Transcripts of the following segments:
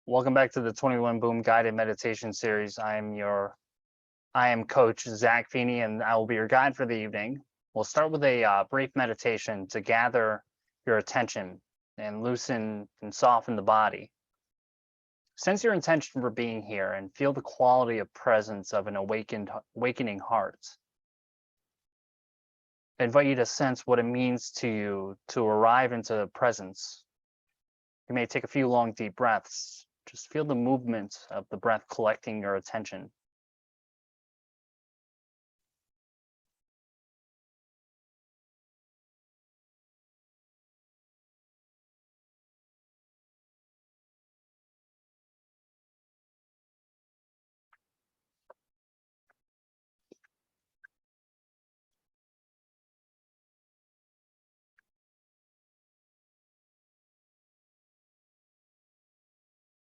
Welcome back to the 21 Boom Guided Meditation Series. I am Coach Zach Feeney, and I will be your guide for the evening. We'll start with a brief meditation to gather your attention and loosen and soften the body. Sense your intention for being here and feel the quality of presence of an awakening heart. I invite you to sense what it means to you to arrive into presence. You may take a few long, deep breaths. Just feel the movement of the breath collecting your attention.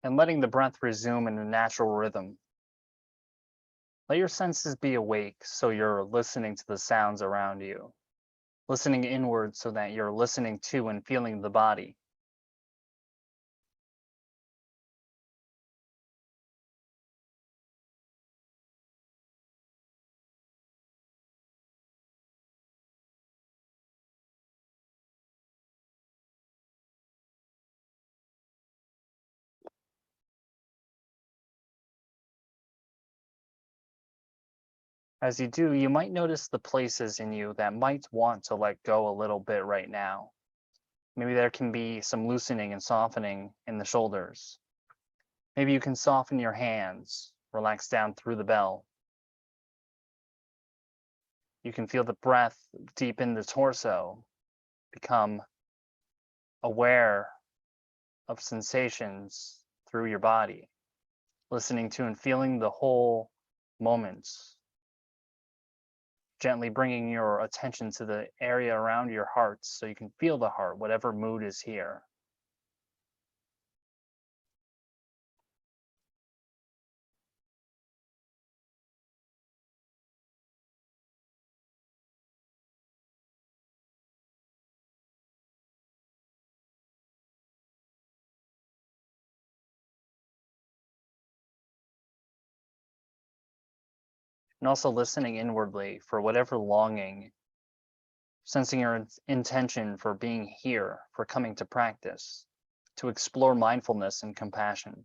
And letting the breath resume in a natural rhythm. Let your senses be awake so you're listening to the sounds around you, listening inward so that you're listening to and feeling the body. As you do, you might notice the places in you that might want to let go a little bit right now. Maybe there can be some loosening and softening in the shoulders. Maybe you can soften your hands, relax down through the bell. You can feel the breath deep in the torso, become aware of sensations through your body, listening to and feeling the whole moment, gently bringing your attention to the area around your heart so you can feel the heart, whatever mood is here. And also listening inwardly for whatever longing, sensing your intention for being here, for coming to practice, to explore mindfulness and compassion.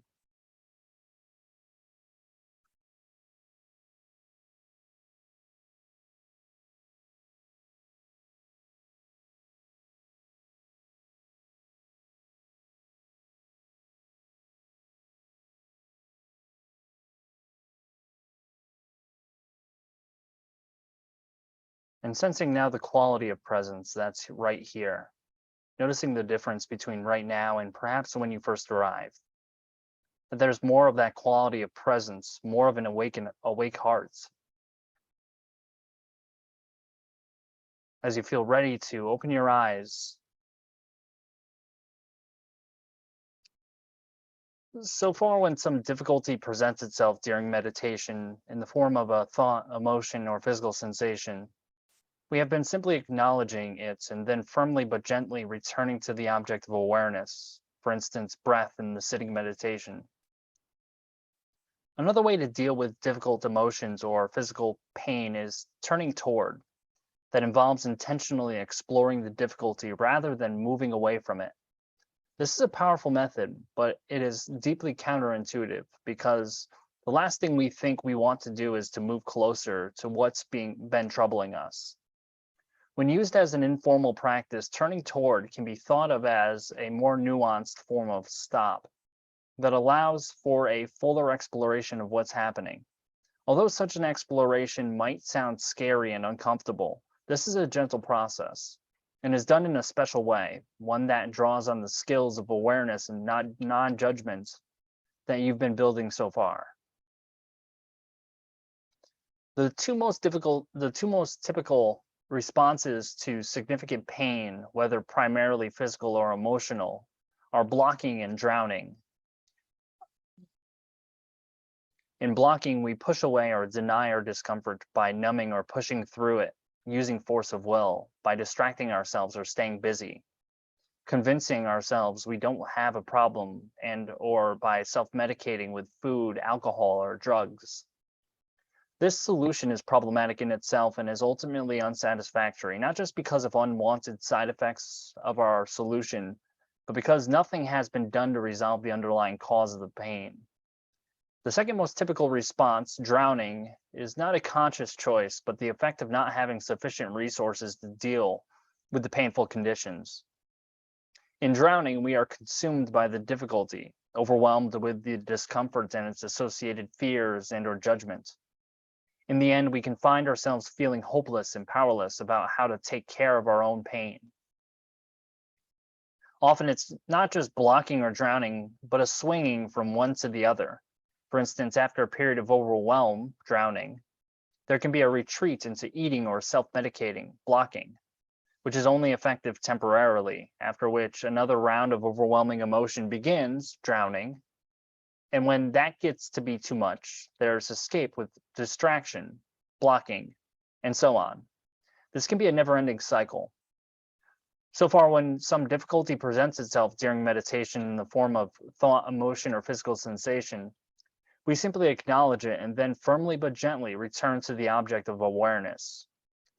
And sensing now the quality of presence that's right here, noticing the difference between right now and perhaps when you first arrived. That there's more of that quality of presence, more of an awake heart. As you feel ready to open your eyes. So far, when some difficulty presents itself during meditation in the form of a thought, emotion, or physical sensation, we have been simply acknowledging it and then firmly but gently returning to the object of awareness, for instance, breath in the sitting meditation. Another way to deal with difficult emotions or physical pain is turning toward, that involves intentionally exploring the difficulty rather than moving away from it. This is a powerful method, but it is deeply counterintuitive because the last thing we think we want to do is to move closer to what's been troubling us. When used as an informal practice, turning toward can be thought of as a more nuanced form of stop that allows for a fuller exploration of what's happening. Although such an exploration might sound scary and uncomfortable, this is a gentle process and is done in a special way, one that draws on the skills of awareness and non-judgment that you've been building so far. The two most typical responses to significant pain, whether primarily physical or emotional, are blocking and drowning. In blocking, we push away or deny our discomfort by numbing or pushing through it, using force of will, by distracting ourselves or staying busy. convincing ourselves we don't have a problem and or by self-medicating with food, alcohol, or drugs. This solution is problematic in itself and is ultimately unsatisfactory, not just because of unwanted side effects of our solution, but because nothing has been done to resolve the underlying cause of the pain. The second most typical response, drowning, is not a conscious choice, but the effect of not having sufficient resources to deal with the painful conditions. In drowning, we are consumed by the difficulty, overwhelmed with the discomfort and its associated fears and or judgment. In the end, we can find ourselves feeling hopeless and powerless about how to take care of our own pain. Often it's not just blocking or drowning, but a swinging from one to the other. For instance, after a period of overwhelm, drowning, there can be a retreat into eating or self-medicating, blocking, which is only effective temporarily, after which another round of overwhelming emotion begins, drowning. And when that gets to be too much, there's escape with distraction, blocking, and so on. This can be a never-ending cycle. So far, when some difficulty presents itself during meditation in the form of thought, emotion, or physical sensation, we simply acknowledge it and then firmly but gently return to the object of awareness.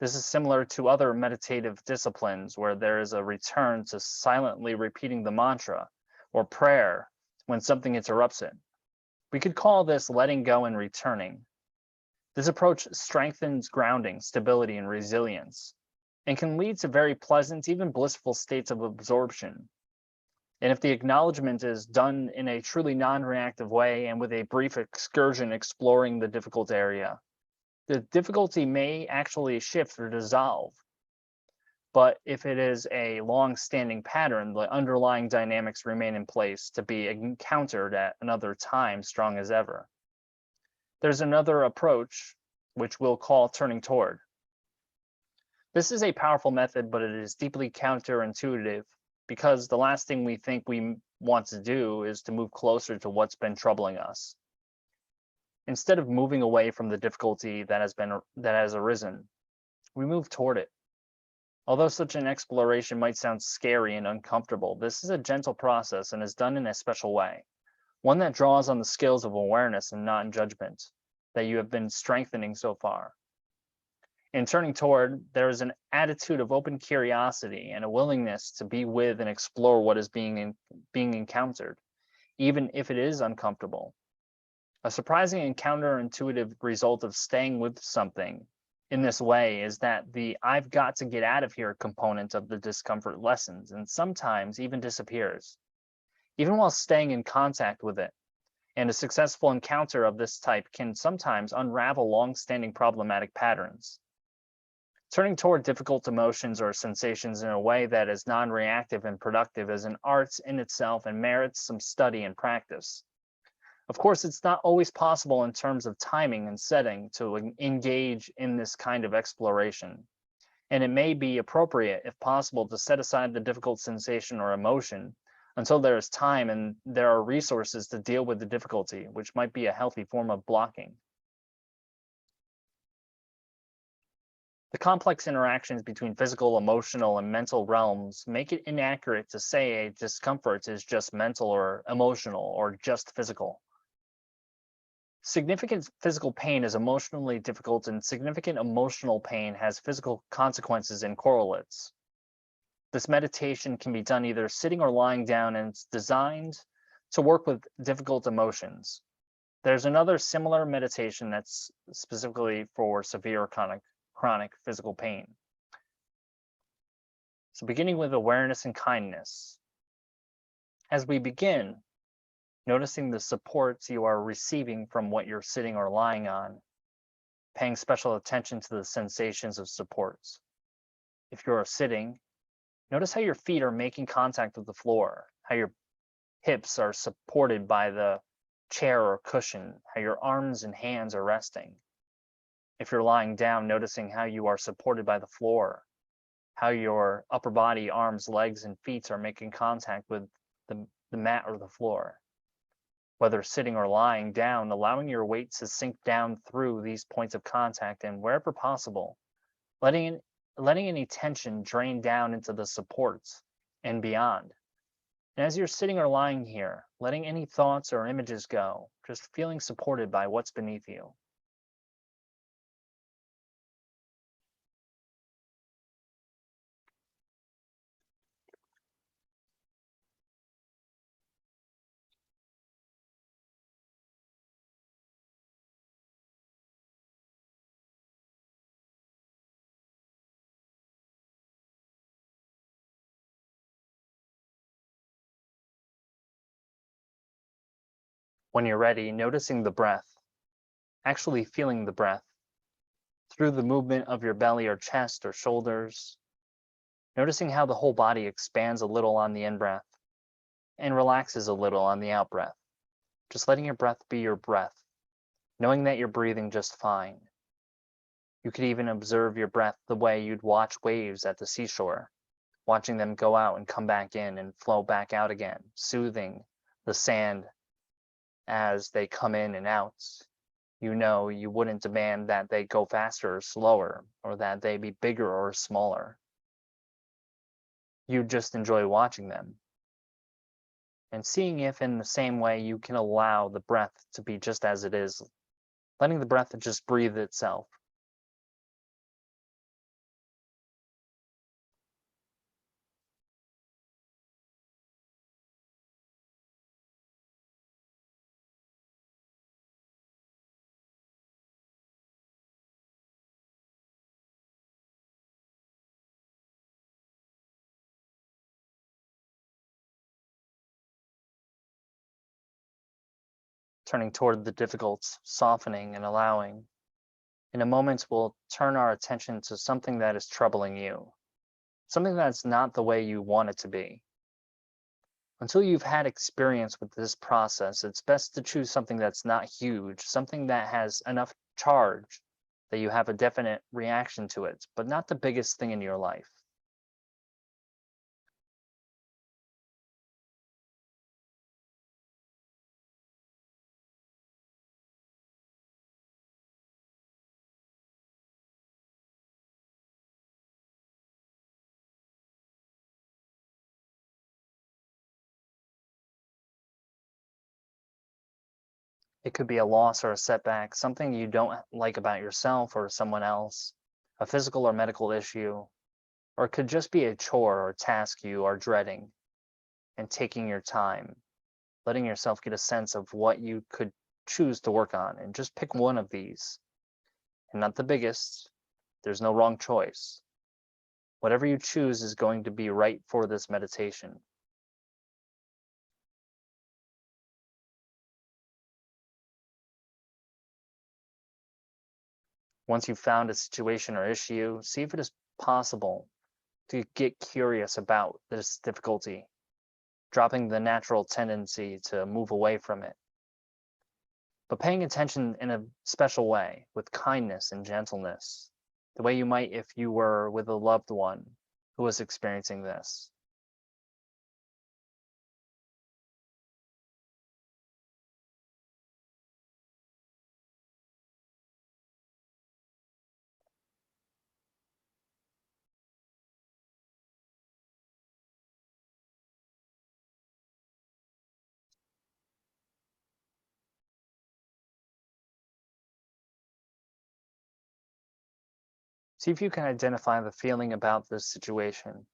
This is similar to other meditative disciplines where there is a return to silently repeating the mantra or prayer when something interrupts it. We could call this letting go and returning. This approach strengthens grounding, stability, and resilience, and can lead to very pleasant, even blissful states of absorption. And if the acknowledgement is done in a truly non-reactive way and with a brief excursion exploring the difficult area, the difficulty may actually shift or dissolve. But if it is a long-standing pattern, the underlying dynamics remain in place to be encountered at another time, strong as ever. There's another approach, which we'll call turning toward. This is a powerful method, but it is deeply counterintuitive because the last thing we think we want to do is to move closer to what's been troubling us. Instead of moving away from the difficulty that has arisen, we move toward it. Although such an exploration might sound scary and uncomfortable, this is a gentle process and is done in a special way, one that draws on the skills of awareness and non-judgment that you have been strengthening so far. In turning toward, there is an attitude of open curiosity and a willingness to be with and explore what is being encountered, even if it is uncomfortable. A surprising and counterintuitive result of staying with something in this way is that the "I've got to get out of here" component of the discomfort lessens and sometimes even disappears, even while staying in contact with it. And a successful encounter of this type can sometimes unravel long-standing problematic patterns. Turning toward difficult emotions or sensations in a way that is non-reactive and productive is an art in itself and merits some study and practice. Of course, it's not always possible in terms of timing and setting to engage in this kind of exploration. And it may be appropriate, if possible, to set aside the difficult sensation or emotion until there is time and there are resources to deal with the difficulty, which might be a healthy form of blocking. The complex interactions between physical, emotional, and mental realms make it inaccurate to say a discomfort is just mental or emotional or just physical. Significant physical pain is emotionally difficult, and significant emotional pain has physical consequences and correlates. This meditation can be done either sitting or lying down, and it's designed to work with difficult emotions. There's another similar meditation that's specifically for severe chronic physical pain. So beginning with awareness and kindness. As we begin, noticing the supports you are receiving from what you're sitting or lying on, paying special attention to the sensations of supports. If you're sitting, notice how your feet are making contact with the floor, how your hips are supported by the chair or cushion, how your arms and hands are resting. If you're lying down, noticing how you are supported by the floor, how your upper body, arms, legs, and feet are making contact with the mat or the floor. Whether sitting or lying down, allowing your weight to sink down through these points of contact and wherever possible, letting any tension drain down into the supports and beyond. And as you're sitting or lying here, letting any thoughts or images go, just feeling supported by what's beneath you. When you're ready, noticing the breath, actually feeling the breath through the movement of your belly or chest or shoulders, noticing how the whole body expands a little on the in-breath and relaxes a little on the out-breath. Just letting your breath be your breath, knowing that you're breathing just fine. You could even observe your breath the way you'd watch waves at the seashore, watching them go out and come back in and flow back out again, soothing the sand as they come in and out. You know you wouldn't demand that they go faster or slower, or that they be bigger or smaller. You just enjoy watching them and seeing if in the same way you can allow the breath to be just as it is, letting the breath just breathe itself. Turning toward the difficult, softening and allowing. In a moment, we'll turn our attention to something that is troubling you, something that's not the way you want it to be. Until you've had experience with this process, it's best to choose something that's not huge, something that has enough charge that you have a definite reaction to it, but not the biggest thing in your life. It could be a loss or a setback, something you don't like about yourself or someone else, a physical or medical issue, or it could just be a chore or task you are dreading, and taking your time, letting yourself get a sense of what you could choose to work on, and just pick one of these, and not the biggest. There's no wrong choice. Whatever you choose is going to be right for this meditation. Once you've found a situation or issue, see if it is possible to get curious about this difficulty, dropping the natural tendency to move away from it, but paying attention in a special way, with kindness and gentleness, the way you might if you were with a loved one who was experiencing this. See if you can identify the feeling about this situation.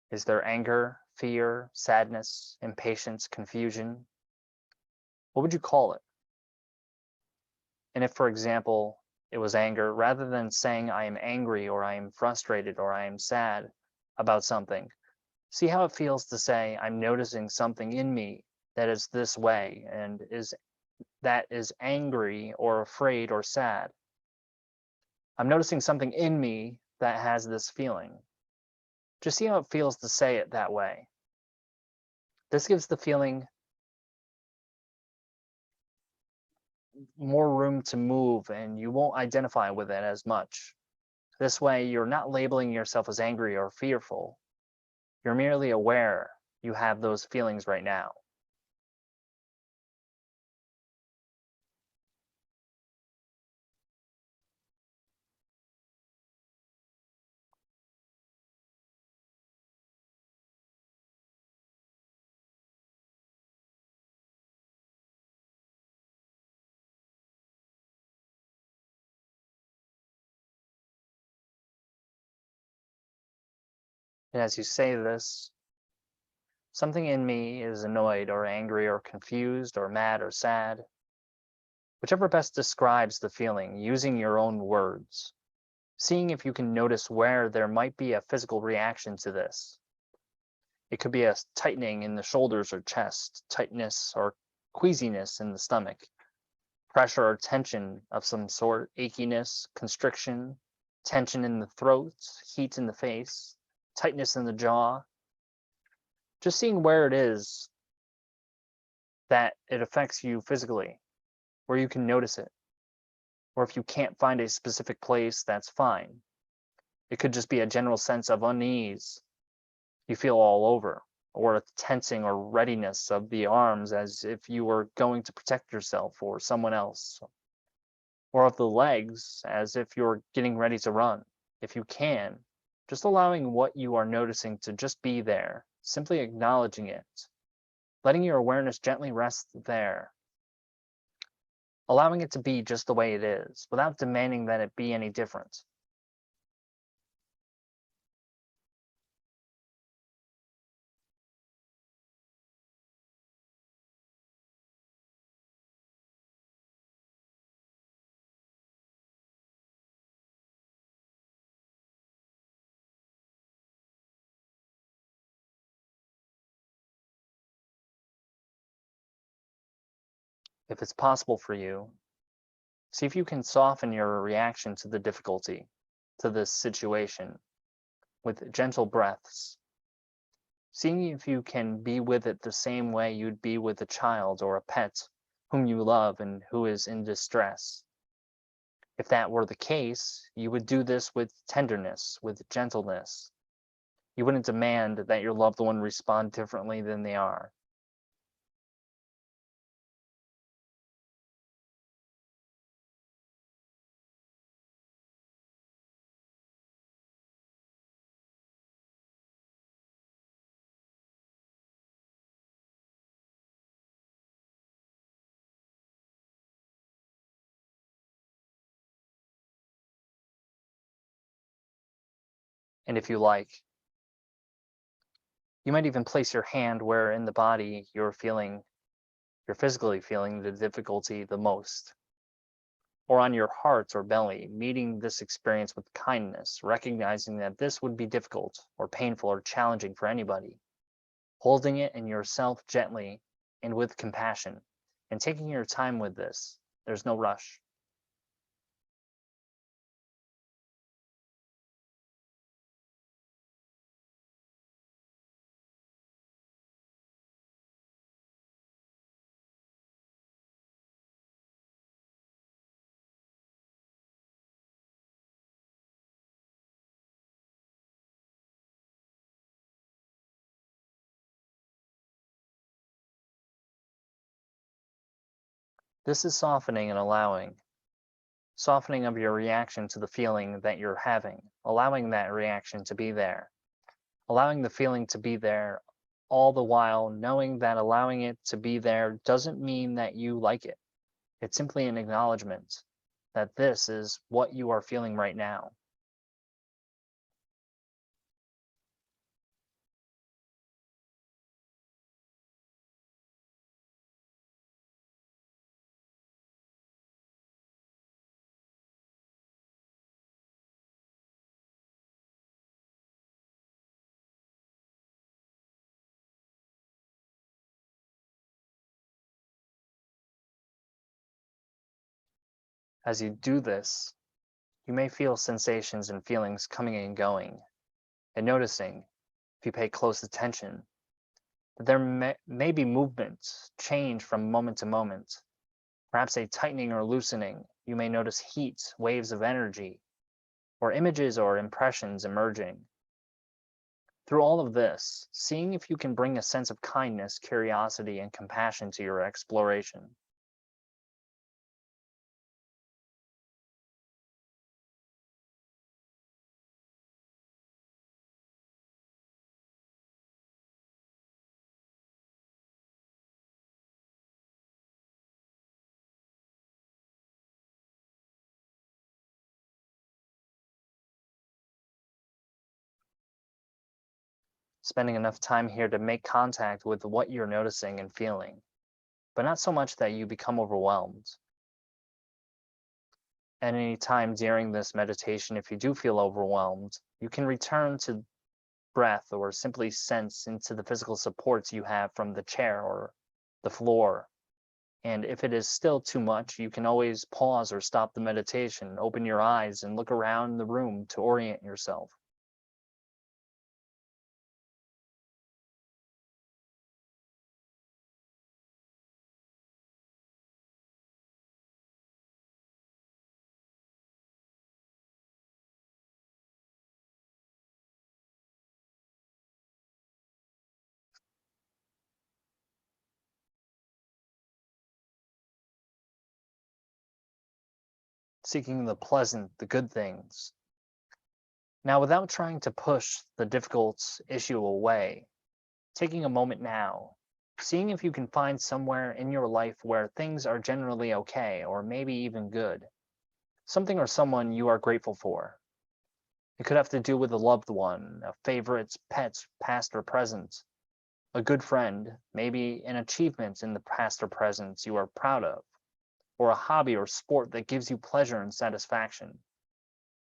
Is there anger, fear, sadness, impatience, confusion? What would you call it? And if, for example, it was anger, rather than saying I am angry or I am frustrated or I am sad about something, see how it feels to say I'm noticing something in me that is this way and is angry or afraid or sad. I'm noticing something in me that has this feeling. Just see how it feels to say it that way. This gives the feeling more room to move and you won't identify with it as much. This way, you're not labeling yourself as angry or fearful. You're merely aware you have those feelings right now. And as you say this, something in me is annoyed or angry or confused or mad or sad, whichever best describes the feeling, using your own words, seeing if you can notice where there might be a physical reaction to this. It could be a tightening in the shoulders or chest, tightness or queasiness in the stomach, pressure or tension of some sort, achiness, constriction, tension in the throat, heat in the face, tightness in the jaw. Just seeing where it is that it affects you physically, where you can notice it. Or if you can't find a specific place, that's fine. It could just be a general sense of unease you feel all over, or a tensing or readiness of the arms as if you were going to protect yourself or someone else, or of the legs as if you're getting ready to run. If you can, just allowing what you are noticing to just be there, simply acknowledging it, letting your awareness gently rest there, allowing it to be just the way it is, without demanding that it be any different. If it's possible for you, see if you can soften your reaction to the difficulty, to this situation, with gentle breaths, seeing if you can be with it the same way you'd be with a child or a pet whom you love and who is in distress. If that were the case, you would do this with tenderness, with gentleness. You wouldn't demand that your loved one respond differently than they are. And if you like, you might even place your hand where in the body you're physically feeling the difficulty the most, or on your heart or belly, meeting this experience with kindness, recognizing that this would be difficult or painful or challenging for anybody, holding it in yourself gently and with compassion, and taking your time with this. There's no rush. This is softening and allowing, softening of your reaction to the feeling that you're having, allowing that reaction to be there, allowing the feeling to be there, all the while knowing that allowing it to be there doesn't mean that you like it. It's simply an acknowledgement that this is what you are feeling right now. As you do this, you may feel sensations and feelings coming and going, and noticing, if you pay close attention, that there may be movements, change from moment to moment, perhaps a tightening or loosening. You may notice heat, waves of energy, or images or impressions emerging. Through all of this, seeing if you can bring a sense of kindness, curiosity, and compassion to your exploration. spending enough time here to make contact with what you're noticing and feeling, but not so much that you become overwhelmed. At any time during this meditation, if you do feel overwhelmed, you can return to breath or simply sense into the physical supports you have from the chair or the floor. And if it is still too much, you can always pause or stop the meditation, open your eyes, and look around the room to orient yourself. Seeking the pleasant, the good things. Now, without trying to push the difficult issue away, taking a moment now, seeing if you can find somewhere in your life where things are generally okay, or maybe even good, something or someone you are grateful for. It could have to do with a loved one, a favorite pet, past or present, a good friend, maybe an achievement in the past or present you are proud of, or a hobby or sport that gives you pleasure and satisfaction,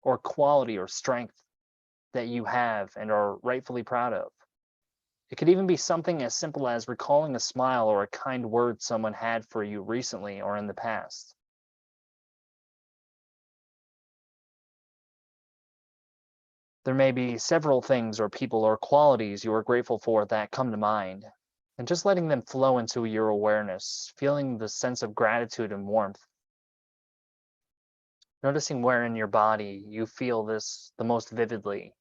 or quality or strength that you have and are rightfully proud of. It could even be something as simple as recalling a smile or a kind word someone had for you recently or in the past. There may be several things or people or qualities you are grateful for that come to mind, and just letting them flow into your awareness, feeling the sense of gratitude and warmth. Noticing where in your body you feel this the most vividly.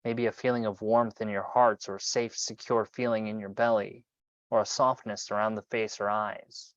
Maybe a feeling of warmth in your heart, or safe, secure feeling in your belly, or a softness around the face or eyes.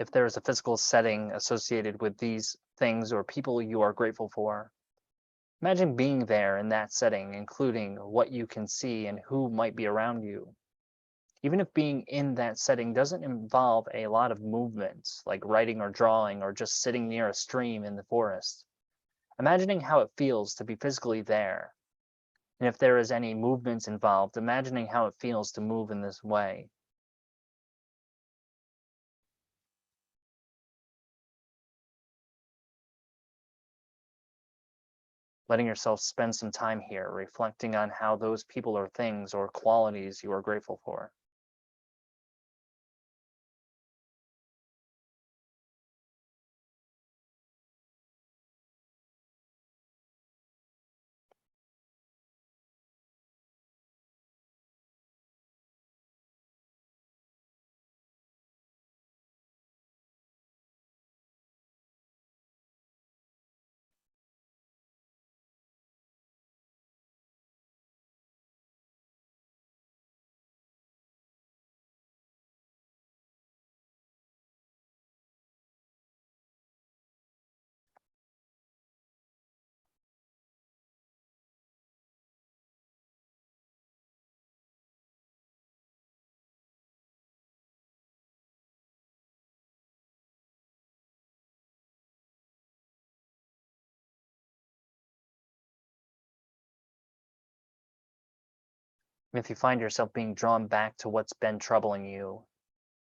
If there is a physical setting associated with these things or people you are grateful for, imagine being there in that setting, including what you can see and who might be around you. Even if being in that setting doesn't involve a lot of movement, like writing or drawing or just sitting near a stream in the forest, imagining how it feels to be physically there. And if there is any movements involved, imagining how it feels to move in this way. Letting yourself spend some time here, reflecting on how those people or things or qualities you are grateful for. If you find yourself being drawn back to what's been troubling you,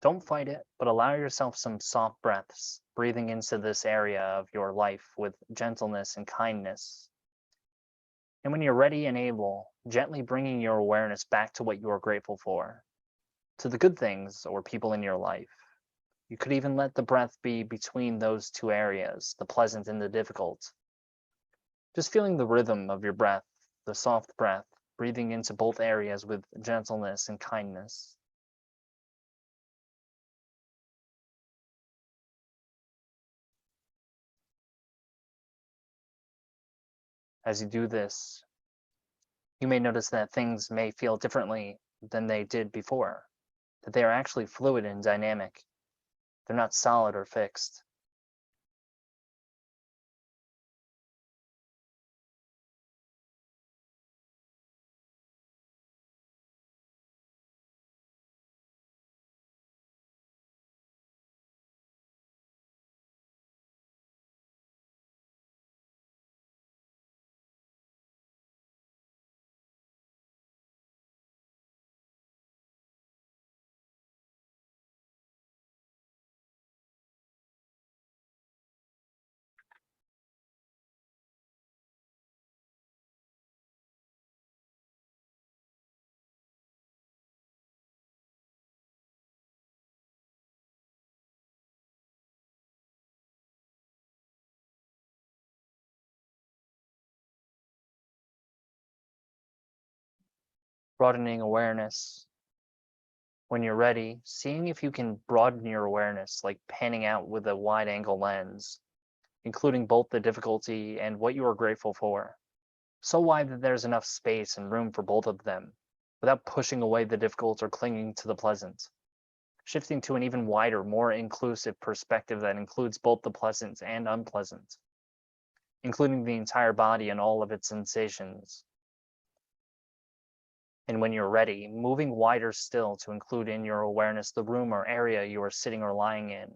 don't fight it, but allow yourself some soft breaths, breathing into this area of your life with gentleness and kindness. And when you're ready and able, gently bringing your awareness back to what you are grateful for, to the good things or people in your life. You could even let the breath be between those two areas, the pleasant and the difficult. Just feeling the rhythm of your breath, the soft breath, breathing into both areas with gentleness and kindness. As you do this, you may notice that things may feel differently than they did before, that they are actually fluid and dynamic. They're not solid or fixed. Broadening awareness. When you're ready, seeing if you can broaden your awareness, like panning out with a wide angle lens, including both the difficulty and what you are grateful for. So wide that there's enough space and room for both of them, without pushing away the difficult or clinging to the pleasant. Shifting to an even wider, more inclusive perspective that includes both the pleasant and unpleasant, including the entire body and all of its sensations. And when you're ready, moving wider still to include in your awareness the room or area you are sitting or lying in.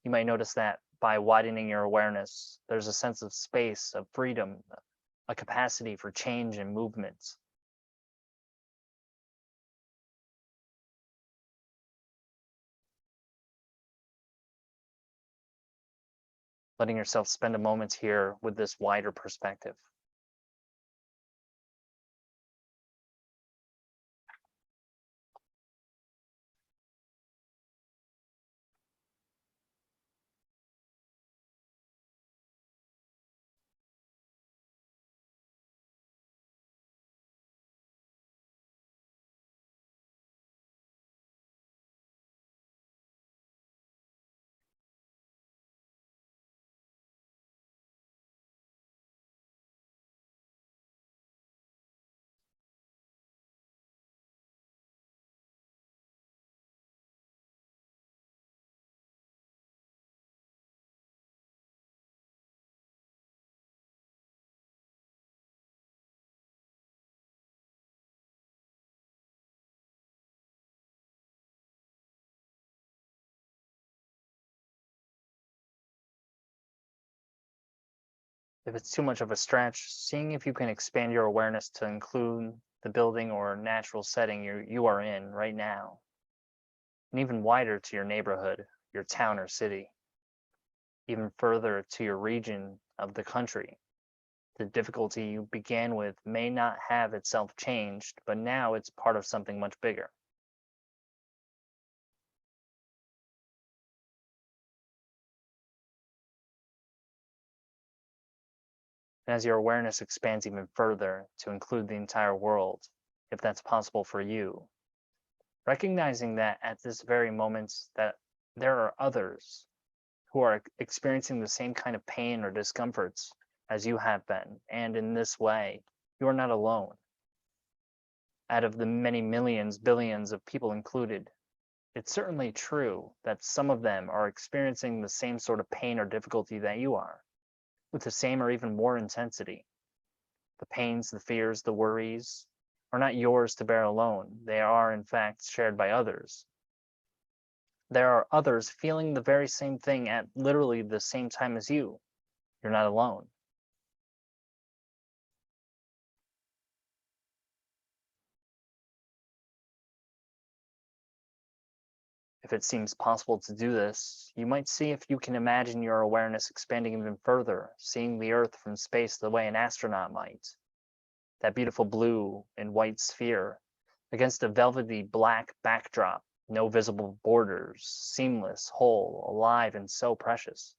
You might notice that by widening your awareness, there's a sense of space, of freedom, a capacity for change and movement. Letting yourself spend a moment here with this wider perspective. If it's too much of a stretch, seeing if you can expand your awareness to include the building or natural setting you are in right now, and even wider to your neighborhood, your town or city, even further to your region of the country. The difficulty you began with may not have itself changed, but now it's part of something much bigger. And as your awareness expands even further to include the entire world, if that's possible for you, recognizing that at this very moment that there are others who are experiencing the same kind of pain or discomforts as you have been, and in this way, you are not alone. Out of the many millions, billions of people included, it's certainly true that some of them are experiencing the same sort of pain or difficulty that you are, with the same or even more intensity. The pains, the fears, the worries are not yours to bear alone. They are, in fact, shared by others. There are others feeling the very same thing at literally the same time as you. You're not alone. If it seems possible to do this, you might see if you can imagine your awareness expanding even further, seeing the Earth from space the way an astronaut might. That beautiful blue and white sphere against a velvety black backdrop, no visible borders, seamless, whole, alive, and so precious.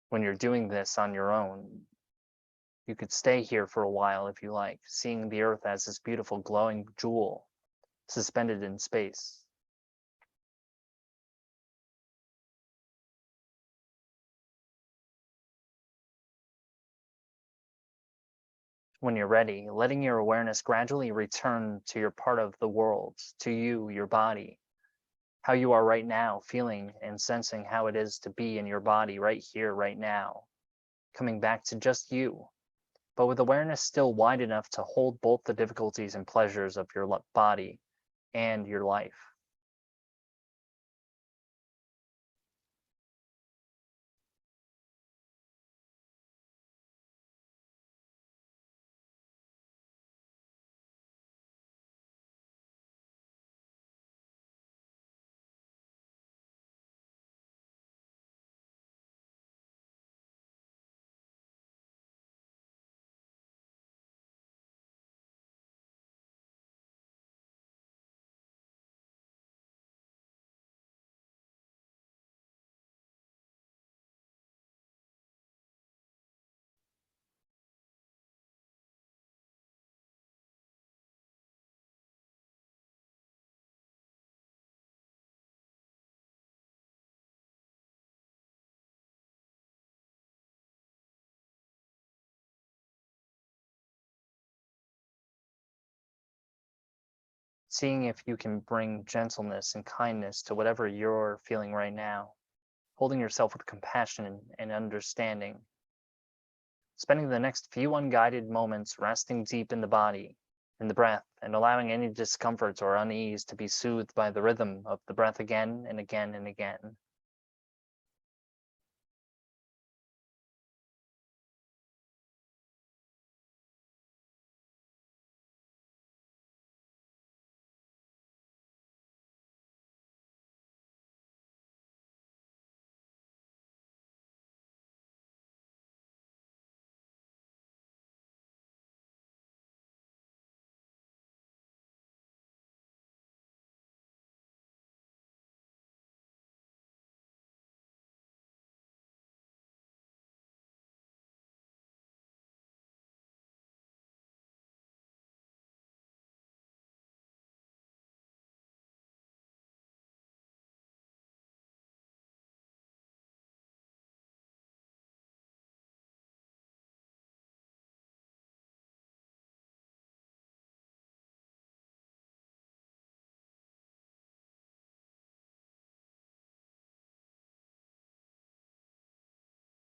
When you're doing this on your own, you could stay here for a while if you like, seeing the Earth as this beautiful glowing jewel suspended in space. When you're ready, letting your awareness gradually return to your part of the world, to you, your body, how you are right now, feeling and sensing how it is to be in your body right here, right now, coming back to just you, but with awareness still wide enough to hold both the difficulties and pleasures of your body and your life. Seeing if you can bring gentleness and kindness to whatever you're feeling right now, holding yourself with compassion and understanding, spending the next few unguided moments resting deep in the body, in the breath, and allowing any discomfort or unease to be soothed by the rhythm of the breath again and again and again.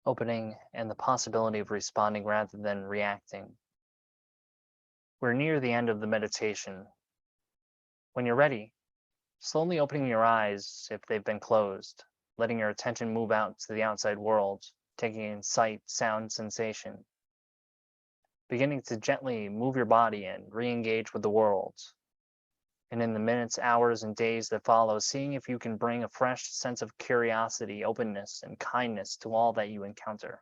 Opening and the possibility of responding rather than reacting. We're near the end of the meditation. When you're ready, slowly opening your eyes if they've been closed, letting your attention move out to the outside world, taking in sight, sound, sensation, beginning to gently move your body and re-engage with the world. And in the minutes, hours, and days that follow, seeing if you can bring a fresh sense of curiosity, openness, and kindness to all that you encounter.